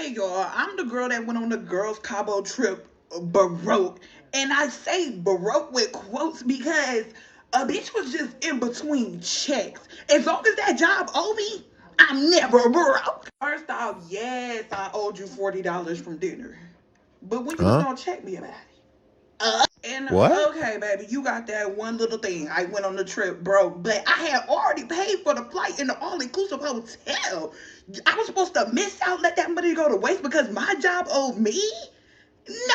Hey y'all, I'm the girl that went on the girls' Cabo trip baroque. And I say baroque with quotes because a bitch was just in between checks. As long as that job owed me, I'm never broke. First off, yes, I owed you $40 from dinner. But when you was Huh? gonna check me about it? And What? okay, baby, you got that one little thing. I went on the trip, bro, but I had already paid for the flight in the all-inclusive hotel. I was supposed to miss out, let that money go to waste because my job owed me.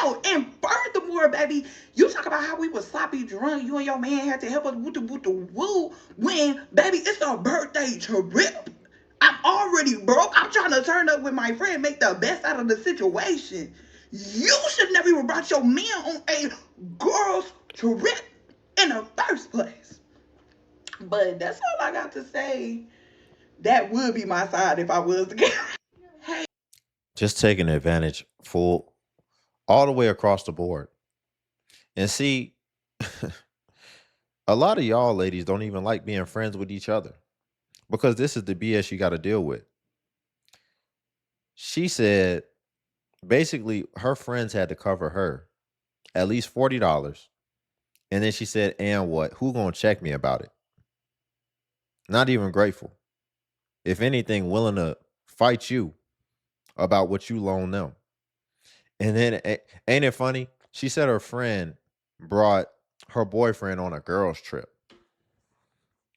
No, and furthermore, baby, you talk about how we was sloppy drunk. You and your man had to help us with the woo. When, baby, it's a birthday trip. I'm already broke. I'm trying to turn up with my friend, make the best out of the situation. You should never even brought your man on a girl's trip in the first place. But that's all I got to say. That would be my side if I was the girl. Hey, Just taking advantage full all the way across the board. And see, a lot of y'all ladies don't even like being friends with each other because this is the BS you got to deal with. She said basically her friends had to cover her at least $40. And then she said, and what? Who gonna check me about it? Not even grateful. If anything, willing to fight you about what you loan them. And then ain't it funny? She said her friend brought her boyfriend on a girls trip.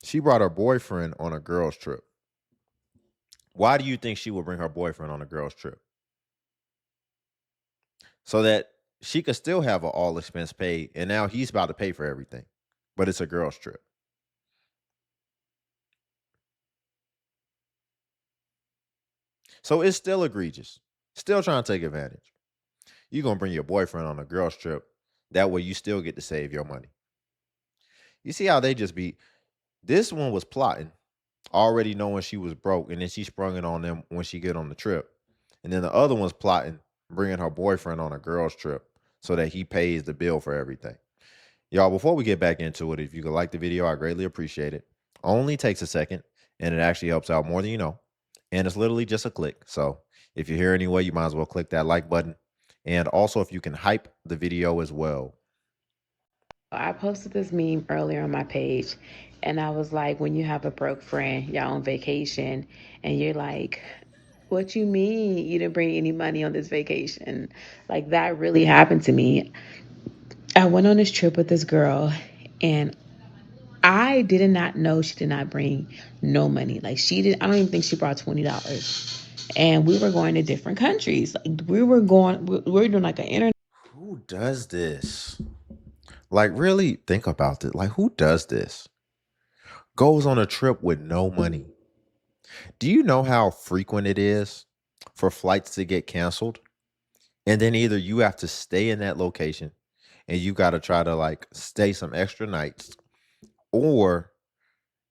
She brought her boyfriend on a girls trip. Why do you think she would bring her boyfriend on a girls trip? So that she could still have an all expense paid, and now he's about to pay for everything. But it's a girls trip. So it's still egregious. Still trying to take advantage. You're gonna bring your boyfriend on a girls trip. That way you still get to save your money. You see how they just be. This one was plotting, already knowing she was broke, and then she sprung it on them when she get on the trip. And then the other one's plotting, bringing her boyfriend on a girls trip so that he pays the bill for everything. Y'all, before we get back into it, if you could like the video, I greatly appreciate it. Only takes a second, and it actually helps out more than you know. And it's literally just a click. So if you're here anyway, you might as well click that like button. And also, if you can hype the video as well. I posted this meme earlier on my page, and I was like, when you have a broke friend, y'all on vacation, and you're like, what you mean you didn't bring any money on this vacation? Like, that really happened to me. I went on this trip with this girl, and I did not know she did not bring no money. Like, she did, I don't even think she brought $20. And we were going to different countries. Like, we were doing like an internet. Who does this? Like, really think about it. Like, who does this? Goes on a trip with no money. Do you know how frequent it is for flights to get canceled? And then either you have to stay in that location and you got to try to like stay some extra nights, or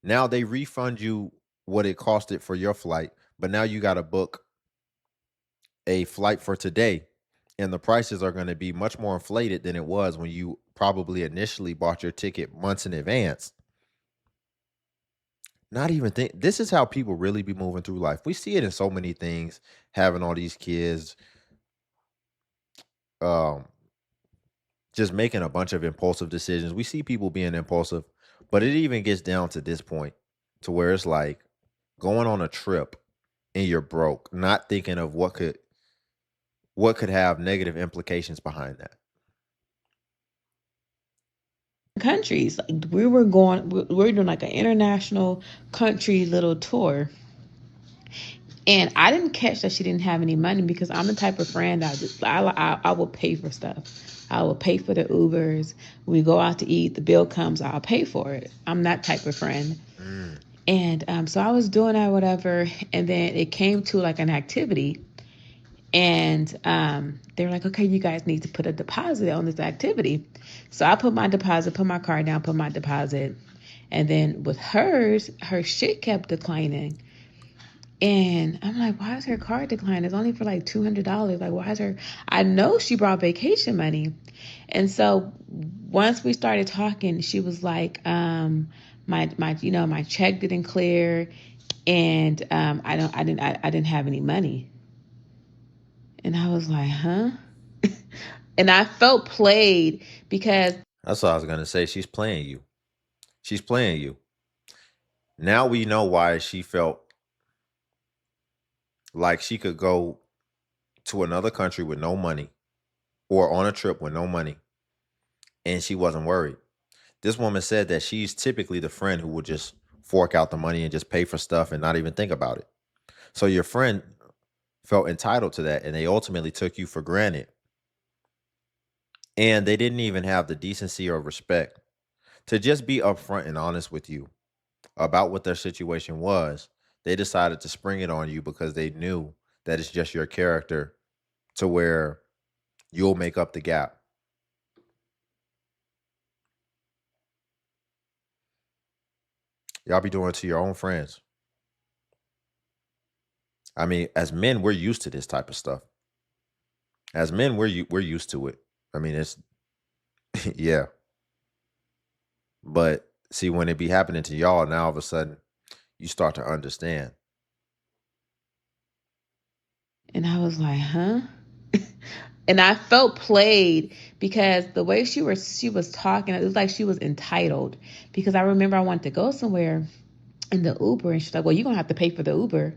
now they refund you what it costed for your flight, but now you got to book a flight for today. And the prices are going to be much more inflated than it was when you probably initially bought your ticket months in advance. Not even think this is how people really be moving through life. We see it in so many things, having all these kids, um, just making a bunch of impulsive decisions. We see people being impulsive, but it even gets down to this point to where it's like going on a trip and you're broke, not thinking of what could have negative implications behind that. countries. Like, we were doing like an international country little tour. And I didn't catch that she didn't have any money because I'm the type of friend I will pay for stuff. I will pay for the Ubers. We go out to eat. The bill comes. I'll pay for it. I'm that type of friend. Mm. And so I was doing that, whatever. And then it came to like an activity. And they were like, okay, you guys need to put a deposit on this activity. So I put my deposit, put my card down, put my deposit. And then with hers, her shit kept declining. And I'm like, why is her card declining? It's only for like $200. Like, why is her? I know she brought vacation money. And so once we started talking, she was like, my check didn't clear, and I didn't have any money. And I was like, huh? And I felt played because That's what I was going to say. She's playing you. She's playing you. Now we know why she felt like she could go to another country with no money or on a trip with no money and she wasn't worried. This woman said that she's typically the friend who would just fork out the money and just pay for stuff and not even think about it. So your friend felt entitled to that and they ultimately took you for granted. And they didn't even have the decency or respect to just be upfront and honest with you about what their situation was. They decided to spring it on you because they knew that it's just your character to where you'll make up the gap. Y'all be doing it to your own friends. I mean, as men, we're used to this type of stuff. As men, we're used to it. I mean, it's yeah. But see, when it be happening to y'all, now all of a sudden you start to understand. and I was like, huh? And I felt played because the way she was talking, it was like she was entitled. Because I remember I wanted to go somewhere in the Uber, and she's like, "Well, you're gonna have to pay for the Uber."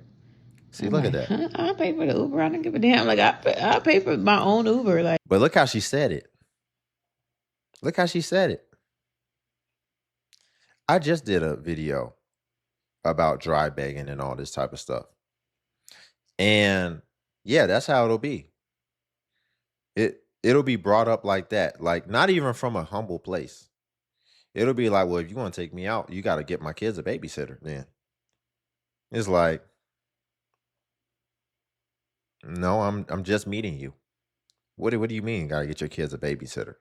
See, I'm look at like, that. huh? I'll pay for the Uber. I don't give a damn. Like I pay for my own Uber. Like, But look how she said it. Look how she said it. I just did a video about dry begging and all this type of stuff. And yeah, that's how it'll be. It'll be brought up like that. Like not even from a humble place. It'll be like, well, if you want to take me out, you got to get my kids a babysitter then. It's like, no, I'm just meeting you. What do you mean? Got to get your kids a babysitter?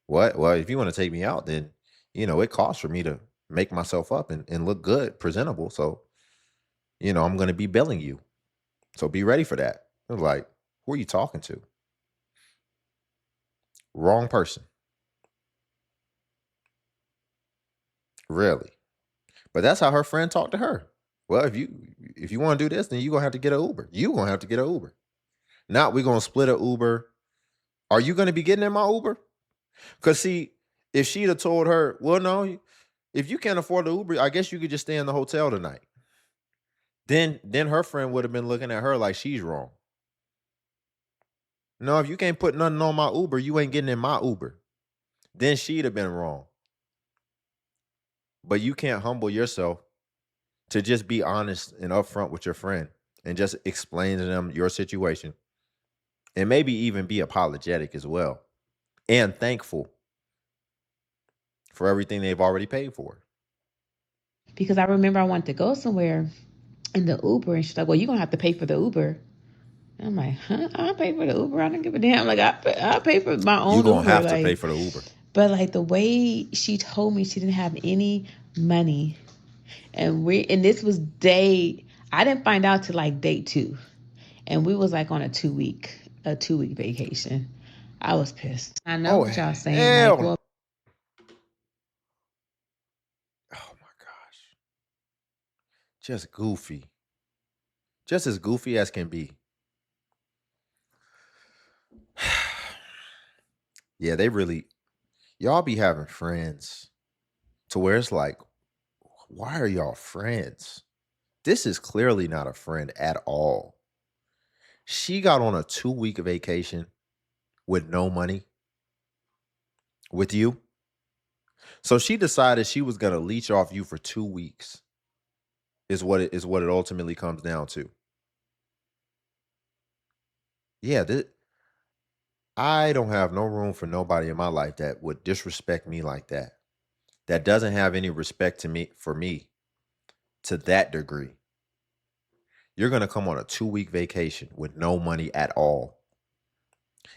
What? Well, if you want to take me out, then it costs for me to make myself up and look good, presentable. So, I'm gonna be billing you. So be ready for that. It's like, who are you talking to? Wrong person. Really. But that's how her friend talked to her. Well, if you want to do this, then you're gonna have to get an Uber. You're gonna have to get an Uber. Not we're gonna split an Uber. Are you gonna be getting in my Uber? Because see, if she'd have told her, well, no, if you can't afford the Uber, I guess you could just stay in the hotel tonight. Then her friend would have been looking at her like she's wrong. No, if you can't put nothing on my Uber, you ain't getting in my Uber. Then she'd have been wrong. But you can't humble yourself to just be honest and upfront with your friend and just explain to them your situation and maybe even be apologetic as well and thankful for everything they've already paid for. because I remember I wanted to go somewhere in the Uber, and she's like, "Well, you're gonna have to pay for the Uber." I'm like, huh? I'll pay for the Uber. I don't give a damn. Like I'll pay for my You're own going to Uber. have to pay Like, for the Uber. but like the way she told me she didn't have any money, and this was day. I didn't find out till like day 2, and we was like on a 2-week vacation. I was pissed. I know Oh, what y'all saying. Like, hell. well, Oh, my gosh. Just goofy. Just as goofy as can be. Yeah, y'all be having friends to where it's like, why are y'all friends? This is clearly not a friend at all. She got on a 2-week vacation with no money with you. So she decided she was going to leech off you for 2 weeks is what it ultimately comes down to. Yeah, I don't have no room for nobody in my life that would disrespect me like that. That doesn't have any respect for me to that degree. You're going to come on a 2-week vacation with no money at all.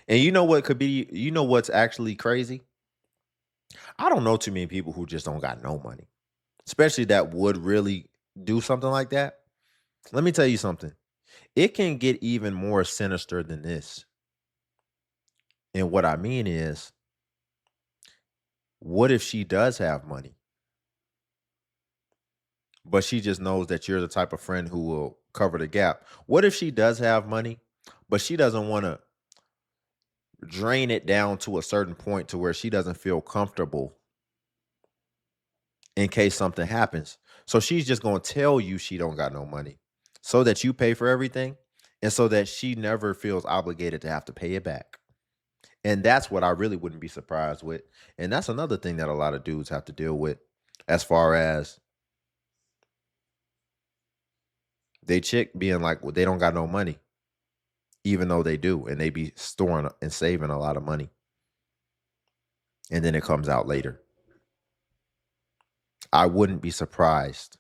And what's actually crazy? I don't know too many people who just don't got no money, especially that would really do something like that. Let me tell you something. It can get even more sinister than this. And what I mean is, what if she does have money, but she just knows that you're the type of friend who will cover the gap? What if she does have money, but she doesn't want to drain it down to a certain point to where she doesn't feel comfortable in case something happens. So she's just going to tell you she don't got no money so that you pay for everything and so that she never feels obligated to have to pay it back. And that's what I really wouldn't be surprised with. And that's another thing that a lot of dudes have to deal with as far as they chick being like, well, they don't got no money, even though they do. And they be storing and saving a lot of money. And then it comes out later. I wouldn't be surprised.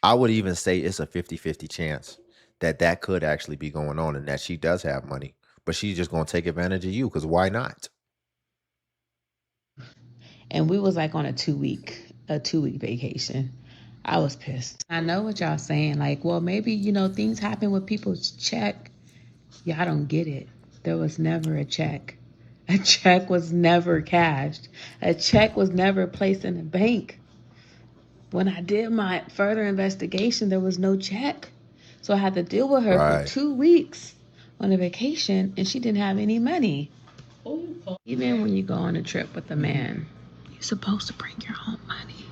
I would even say it's a 50-50 chance that that could actually be going on and that she does have money, but she's just going to take advantage of you because why not? And we was like on a 2 week vacation. I was pissed. I know what y'all saying. Like, well, maybe, things happen with people's check. Y'all don't get it. There was never a check. A check was never cashed. A check was never placed in a bank. When I did my further investigation, there was no check. So I had to deal with her for Right. 2 weeks on a vacation, and she didn't have any money. Even when you go on a trip with a man, you're supposed to bring your own money.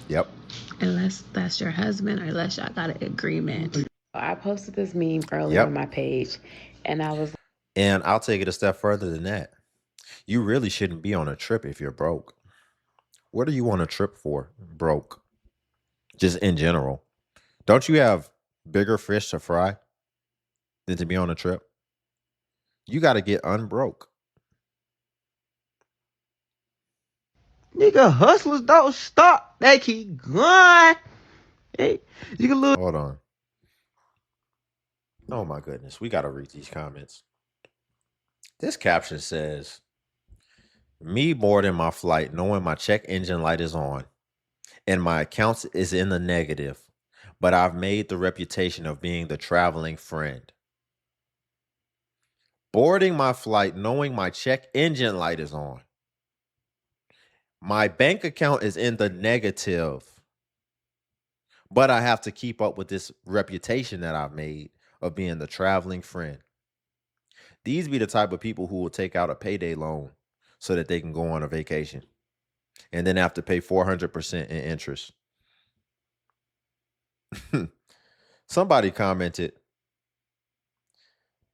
Yep. Unless that's your husband or unless y'all got an agreement. I posted this meme earlier on my page, and I was. And I'll take it a step further than that. You really shouldn't be on a trip if you're broke. What are you on a trip for? Broke. Just in general. Don't you have bigger fish to fry than to be on a trip? You got to get unbroke. Nigga, hustlers don't stop. They keep going. Hey, you can lose. Hold on. Oh my goodness. We got to read these comments. This caption says, me boarding my flight knowing my check engine light is on and my account is in the negative, but I've made the reputation of being the traveling friend. Boarding my flight knowing my check engine light is on. My bank account is in the negative, but I have to keep up with this reputation that I've made of being the traveling friend. These be the type of people who will take out a payday loan so that they can go on a vacation and then have to pay 400% in interest. Somebody commented,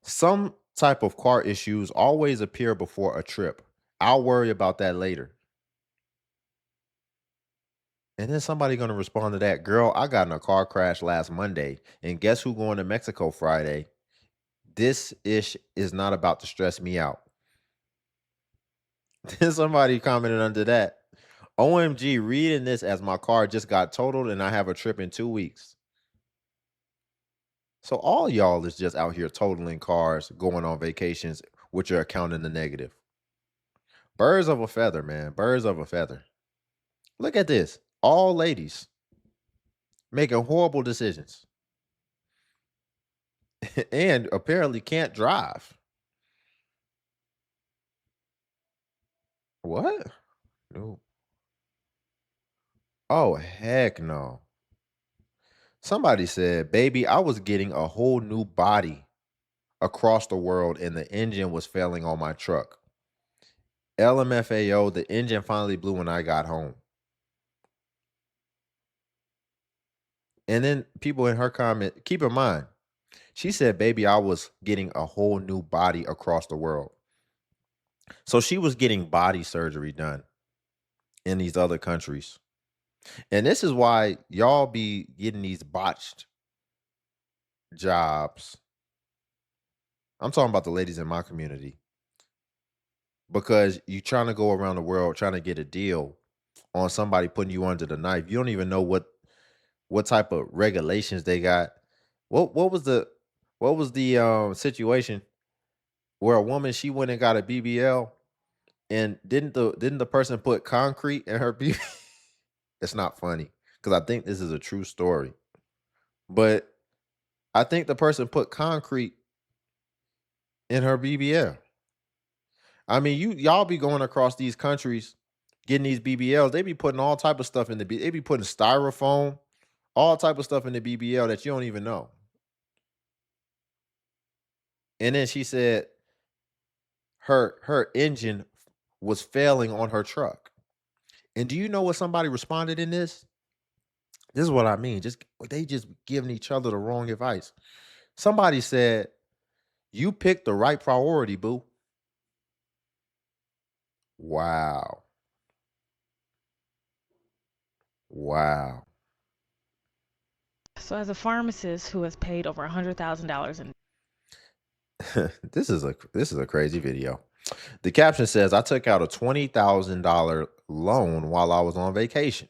some type of car issues always appear before a trip. I'll worry about that later. And then somebody going to respond to that, girl, I got in a car crash last Monday, and guess who going to Mexico Friday? This ish is not about to stress me out. Then somebody commented under that, OMG, reading this as my car just got totaled and I have a trip in 2 weeks. So all y'all is just out here totaling cars, going on vacations with your account in the negative. Birds of a feather, man. Birds of a feather. Look at this. All ladies making horrible decisions and apparently can't drive. What? No. Oh, heck no. Somebody said, baby, I was getting a whole new body across the world and the engine was failing on my truck. LMFAO, the engine finally blew when I got home. And then people in her comment, keep in mind, she said, baby, I was getting a whole new body across the world. So she was getting body surgery done in these other countries. And this is why y'all be getting these botched jobs. I'm talking about the ladies in my community. Because you trying to go around the world trying to get a deal on somebody putting you under the knife. You don't even know what type of regulations they got. What was the situation where a woman, she went and got a BBL and didn't the person put concrete in her BBL? It's not funny because I think this is a true story. But I think the person put concrete in her BBL. I mean, y'all be going across these countries getting these BBLs. They be putting all type of stuff in they be putting styrofoam, all type of stuff in the BBL that you don't even know. And then she said her engine was failing on her truck. And do you know what somebody responded in this? This is what I mean. They just giving each other the wrong advice. Somebody said, "You picked the right priority, boo." Wow. Wow. So, as a pharmacist who has paid over $100,000 in This is a crazy video. The caption says, "I took out a $20,000 loan while I was on vacation."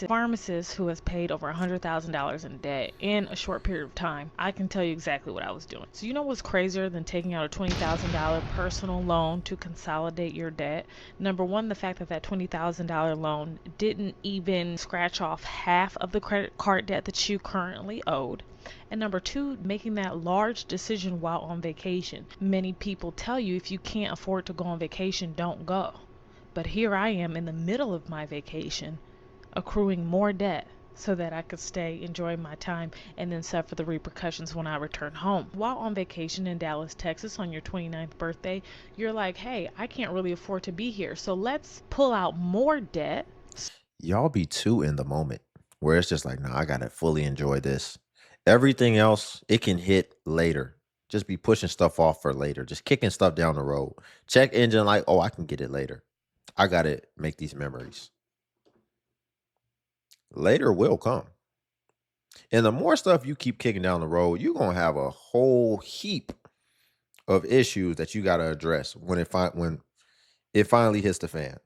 pharmacist who has paid over $100,000 in debt in a short period of time, I can tell you exactly what I was doing. So you know what's crazier than taking out a $20,000 personal loan to consolidate your debt? Number one, the fact that that $20,000 loan didn't even scratch off half of the credit card debt that you currently owed. And number two, making that large decision while on vacation. Many people tell you if you can't afford to go on vacation, don't go. But here I am in the middle of my vacation, accruing more debt so that I could stay, enjoy my time, and then suffer the repercussions when I return home. While on vacation in Dallas, Texas on your 29th birthday, you're like, hey, I can't really afford to be here, so let's pull out more debt. Y'all be too in the moment where it's just like, nah, I gotta fully enjoy this. Everything else, it can hit later. Just be pushing stuff off for later, just kicking stuff down the road. Check engine like, oh, I can get it later. I gotta make these memories. Later will come. And the more stuff you keep kicking down the road, you're gonna have a whole heap of issues that you gotta address when it finally hits the fan.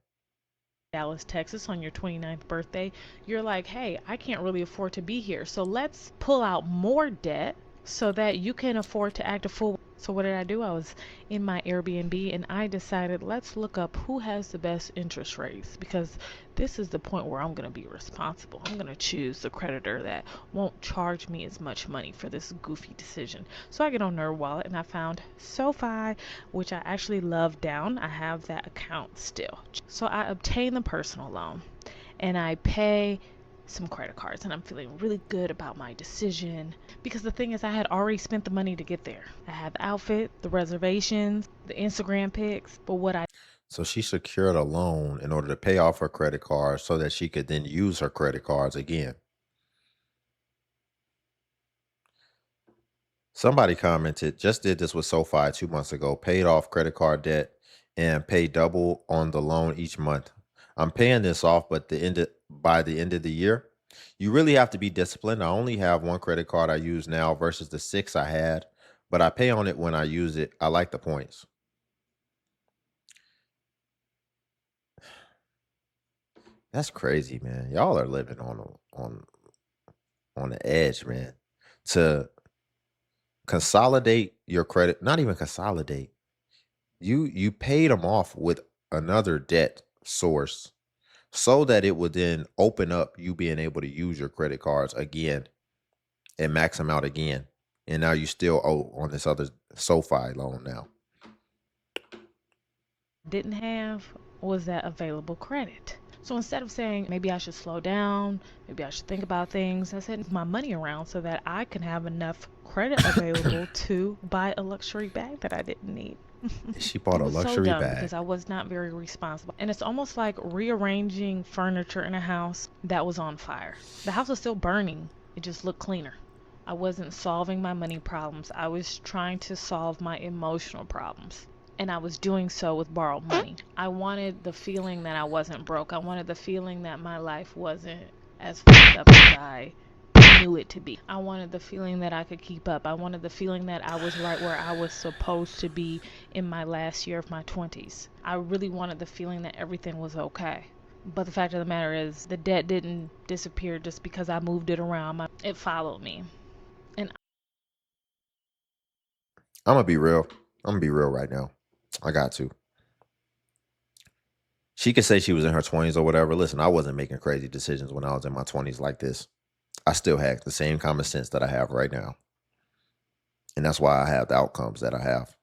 Dallas, Texas on your 29th birthday, you're like, hey, I can't really afford to be here, so let's pull out more debt so that you can afford to act a fool. So what did I do? I was in my Airbnb and I decided, let's look up who has the best interest rates, because this is the point where I'm going to be responsible. I'm going to choose the creditor that won't charge me as much money for this goofy decision. So I get on NerdWallet and I found SoFi, which I actually love down. I have that account still. So I obtain the personal loan and I pay some credit cards, and I'm feeling really good about my decision because the thing is, I had already spent the money to get there. I have the outfit, the reservations, the Instagram pics, but what I So she secured a loan in order to pay off her credit cards so that she could then use her credit cards again. Somebody commented, just did this with SoFi 2 months ago, paid off credit card debt and paid double on the loan each month. I'm paying this off, but by the end of the year, you really have to be disciplined. I only have one credit card I use now versus the 6 I had, but I pay on it when I use it. I like the points. That's crazy, man. Y'all are living on the edge, man. To consolidate your credit, not even consolidate. You paid them off with another debt source so that it would then open up you being able to use your credit cards again and max them out again. And now you still owe on this other SoFi loan now. didn't have was that available credit. So instead of saying maybe I should slow down, maybe I should think about things, I said my money around so that I can have enough credit available to buy a luxury bag that I didn't need. She bought It a was so luxury dumb bag. because I was not very responsible. And it's almost like rearranging furniture in a house that was on fire. The house was still burning, it just looked cleaner. I wasn't solving my money problems, I was trying to solve my emotional problems. And I was doing so with borrowed money. I wanted the feeling that I wasn't broke. I wanted the feeling that my life wasn't as fucked up as I knew it to be. I wanted the feeling that I could keep up. I wanted the feeling that I was right where I was supposed to be in my last year of my 20s. I really wanted the feeling that everything was okay. But the fact of the matter is, the debt didn't disappear just because I moved it around. It followed me. And I'm gonna be real. I'm gonna be real right now. I got to. She could say she was in her 20s or whatever. Listen, I wasn't making crazy decisions when I was in my 20s like this. I still had the same common sense that I have right now. And that's why I have the outcomes that I have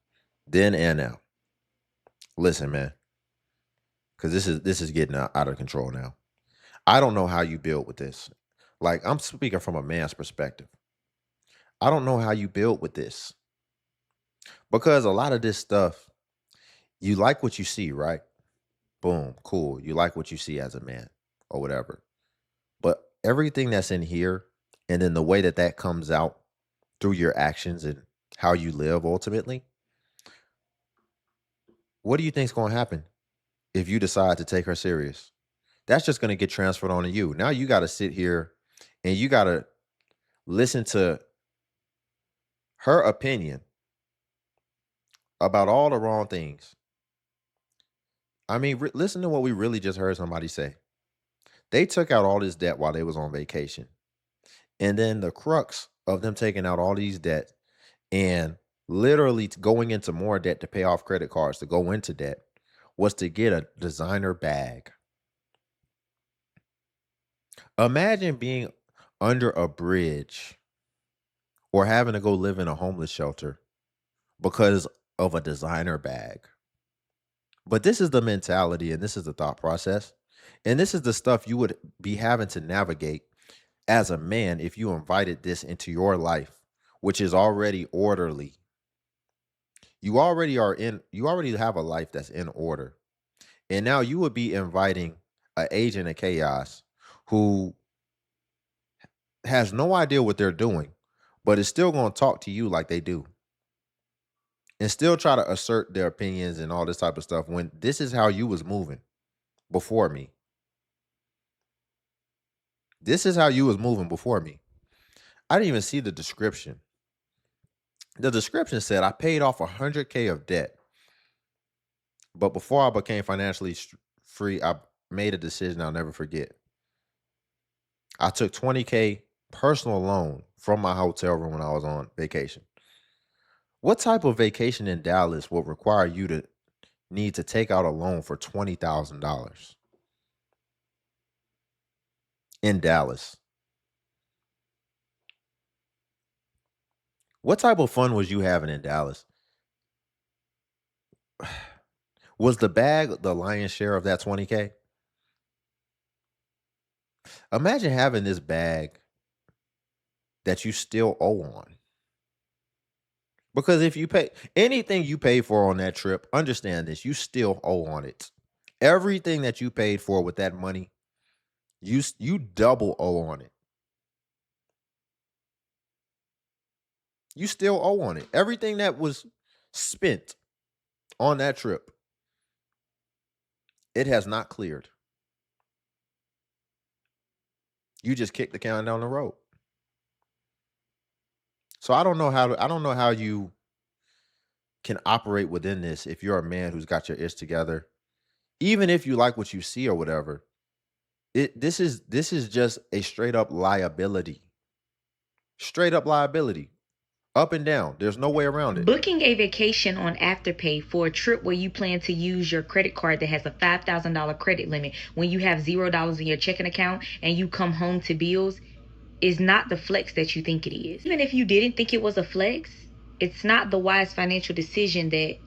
then and now. Listen, man, because this is getting out of control now. I don't know how you build with this. Like, I'm speaking from a man's perspective. I don't know how you build with this, because a lot of this stuff, you like what you see, right? Boom, cool. You like what you see as a man or whatever. But everything that's in here, and then the way that that comes out through your actions and how you live ultimately, what do you think's going to happen if you decide to take her serious? That's just going to get transferred onto you. Now you got to sit here and you got to listen to her opinion about all the wrong things. I mean, listen to what we really just heard somebody say. They took out all this debt while they was on vacation. And then the crux of them taking out all these debt and literally going into more debt to pay off credit cards to go into debt was to get a designer bag. Imagine being under a bridge or having to go live in a homeless shelter because of a designer bag. But this is the mentality and this is the thought process. And this is the stuff you would be having to navigate as a man if you invited this into your life, which is already orderly. You already have a life that's in order. And now you would be inviting an agent of chaos who has no idea what they're doing, but is still going to talk to you like they do. And still try to assert their opinions and all this type of stuff when this is how you was moving before me. This is how you was moving before me. I didn't even see the description. The description said I paid off $100K of debt. But before I became financially free, I made a decision I'll never forget. I took $20K personal loan from my hotel room when I was on vacation. What type of vacation in Dallas would require you to need to take out a loan for $20,000 in Dallas? What type of fun was you having in Dallas? Was the bag the lion's share of that 20K? Imagine having this bag that you still owe on. Because if you pay anything you paid for on that trip, understand this, you still owe on it. Everything that you paid for with that money, you double owe on it. You still owe on it. Everything that was spent on that trip, it has not cleared. You just kicked the can down the road. So I don't know how you can operate within this if you're a man who's got your ish together. Even if you like what you see or whatever, this is just a straight up liability. Straight up liability. Up and down. There's no way around it. Booking a vacation on Afterpay for a trip where you plan to use your credit card that has a $5,000 credit limit when you have $0 in your checking account and you come home to bills is not the flex that you think it is. Even if you didn't think it was a flex, it's not the wise financial decision that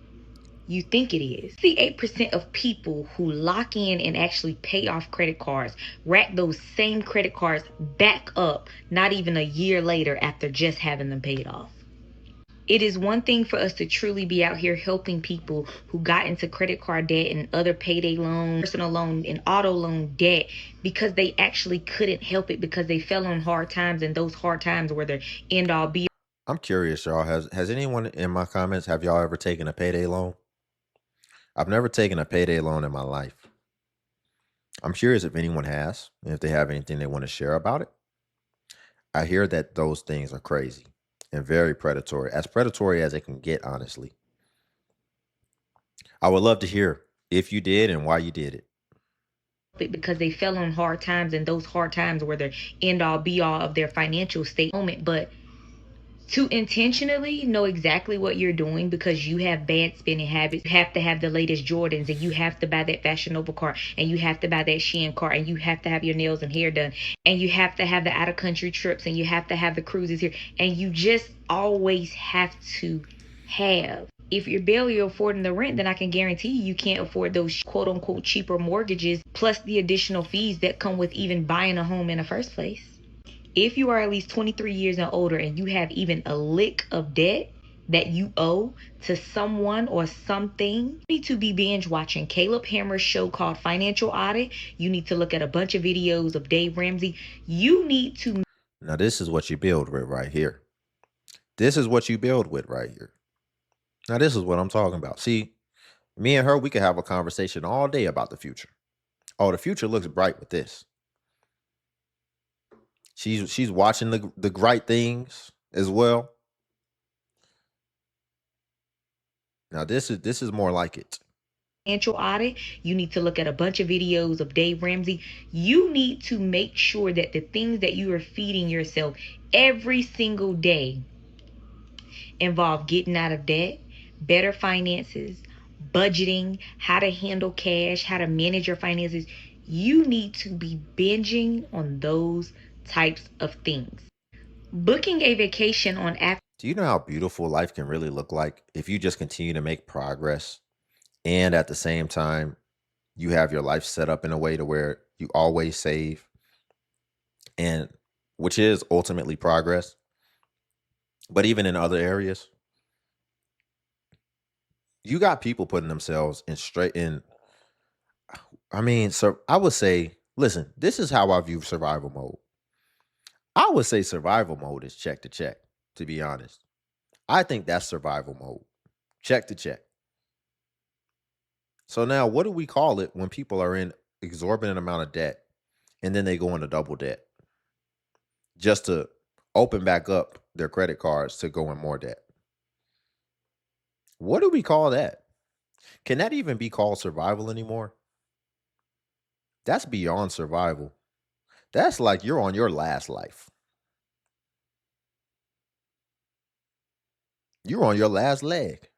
you think it is. 68% of people who lock in and actually pay off credit cards rack those same credit cards back up not even a year later after just having them paid off. It is one thing for us to truly be out here helping people who got into credit card debt and other payday loans, personal loan and auto loan debt because they actually couldn't help it because they fell on hard times, and those hard times were their end all be. I'm curious, y'all. Has anyone in my comments, have y'all ever taken a payday loan? I've never taken a payday loan in my life. I'm curious if anyone has, and if they have anything they want to share about it. I hear that those things are crazy and very predatory, as predatory as it can get, honestly. I would love to hear if you did and why you did it. Because they fell on hard times, and those hard times were their end all be all of their financial state moment. But to intentionally know exactly what you're doing because you have bad spending habits, you have to have the latest Jordans, and you have to buy that Fashion Nova car, and you have to buy that Shein car, and you have to have your nails and hair done, and you have to have the out of country trips, and you have to have the cruises here, and you just always have to have. If you're barely affording the rent, then I can guarantee you can't afford those quote unquote cheaper mortgages plus the additional fees that come with even buying a home in the first place. If you are at least 23 years and older and you have even a lick of debt that you owe to someone or something, you need to be binge watching Caleb Hammer's show called Financial Audit. You need to look at a bunch of videos of Dave Ramsey. You need to. Now, this is what you build with right here. This is what you build with right here. Now, this is what I'm talking about. See, me and her, we could have a conversation all day about the future. Oh, the future looks bright with this. She's watching the right things as well. Now, this is more like it. Financial audit, you need to look at a bunch of videos of Dave Ramsey. You need to make sure that the things that you are feeding yourself every single day involve getting out of debt, better finances, budgeting, how to handle cash, how to manage your finances. You need to be binging on those types of things. Booking a vacation on after. Do you know how beautiful life can really look like if you just continue to make progress and at the same time you have your life set up in a way to where you always save, and which is ultimately progress. But even in other areas, you got people putting themselves in straight in. I mean, so I would say, listen, this is how I view survival mode. I would say survival mode is check to check, to be honest. I think that's survival mode. Check to check. So now what do we call it when people are in exorbitant amount of debt and then they go into double debt just to open back up their credit cards to go in more debt? What do we call that? Can that even be called survival anymore? That's beyond survival. That's like you're on your last life. You're on your last leg.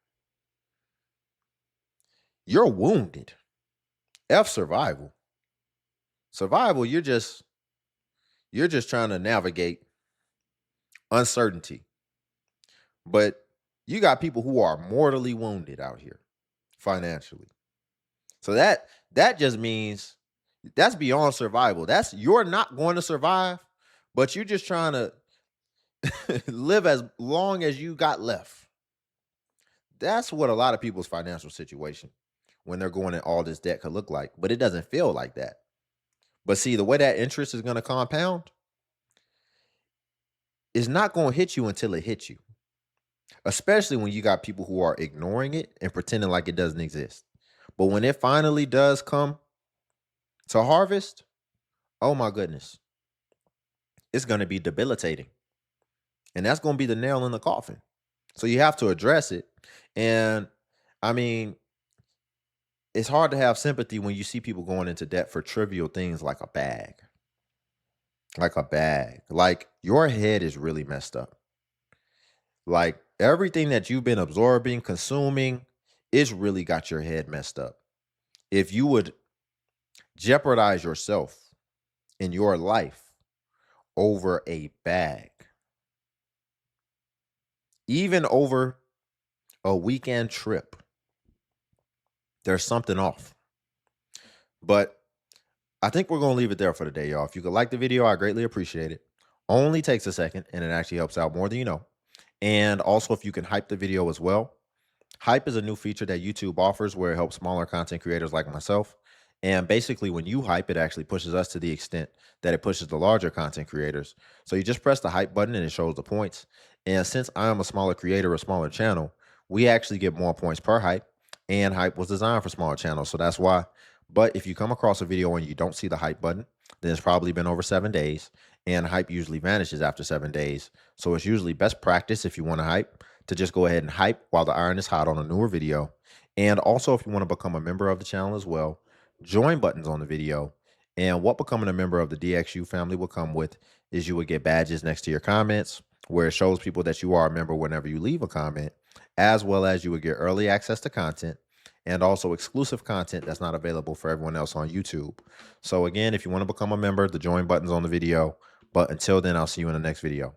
You're wounded. F survival. Survival, you're just trying to navigate uncertainty. But you got people who are mortally wounded out here financially. So that just means that's beyond survival. That's you're not going to survive, but you're just trying to live as long as you got left. That's what a lot of people's financial situation when they're going in all this debt could look like, but it doesn't feel like that. But see, the way that interest is going to compound is not going to hit you until it hits you, especially when you got people who are ignoring it and pretending like it doesn't exist. But when it finally does come to harvest, oh my goodness, it's going to be debilitating. And that's going to be the nail in the coffin. So you have to address it. And I mean, it's hard to have sympathy when you see people going into debt for trivial things like a bag. Like a bag. Like your head is really messed up. Like everything that you've been absorbing, consuming, it's really got your head messed up. If you would jeopardize yourself in your life over a bag, even over a weekend trip, there's something off. But I think we're going to leave it there for today, y'all. If you could like the video, I greatly appreciate it. Only takes a second, and it actually helps out more than you know. And also, if you can hype the video as well. Hype is a new feature that YouTube offers where it helps smaller content creators like myself. And basically, when you hype, it actually pushes us to the extent that it pushes the larger content creators. So you just press the hype button and it shows the points. And since I am a smaller creator, a smaller channel, we actually get more points per hype. And hype was designed for smaller channels, so that's why. But if you come across a video and you don't see the hype button, then it's probably been over 7 days. And hype usually vanishes after 7 days. So it's usually best practice if you want to hype to just go ahead and hype while the iron is hot on a newer video. And also, if you want to become a member of the channel as well, join buttons on the video. And what becoming a member of the DXU family will come with is you would get badges next to your comments where it shows people that you are a member whenever you leave a comment, as well as you would get early access to content and also exclusive content that's not available for everyone else on YouTube. So again, if you want to become a member, the join button's on the video. But until then, I'll see you in the next video.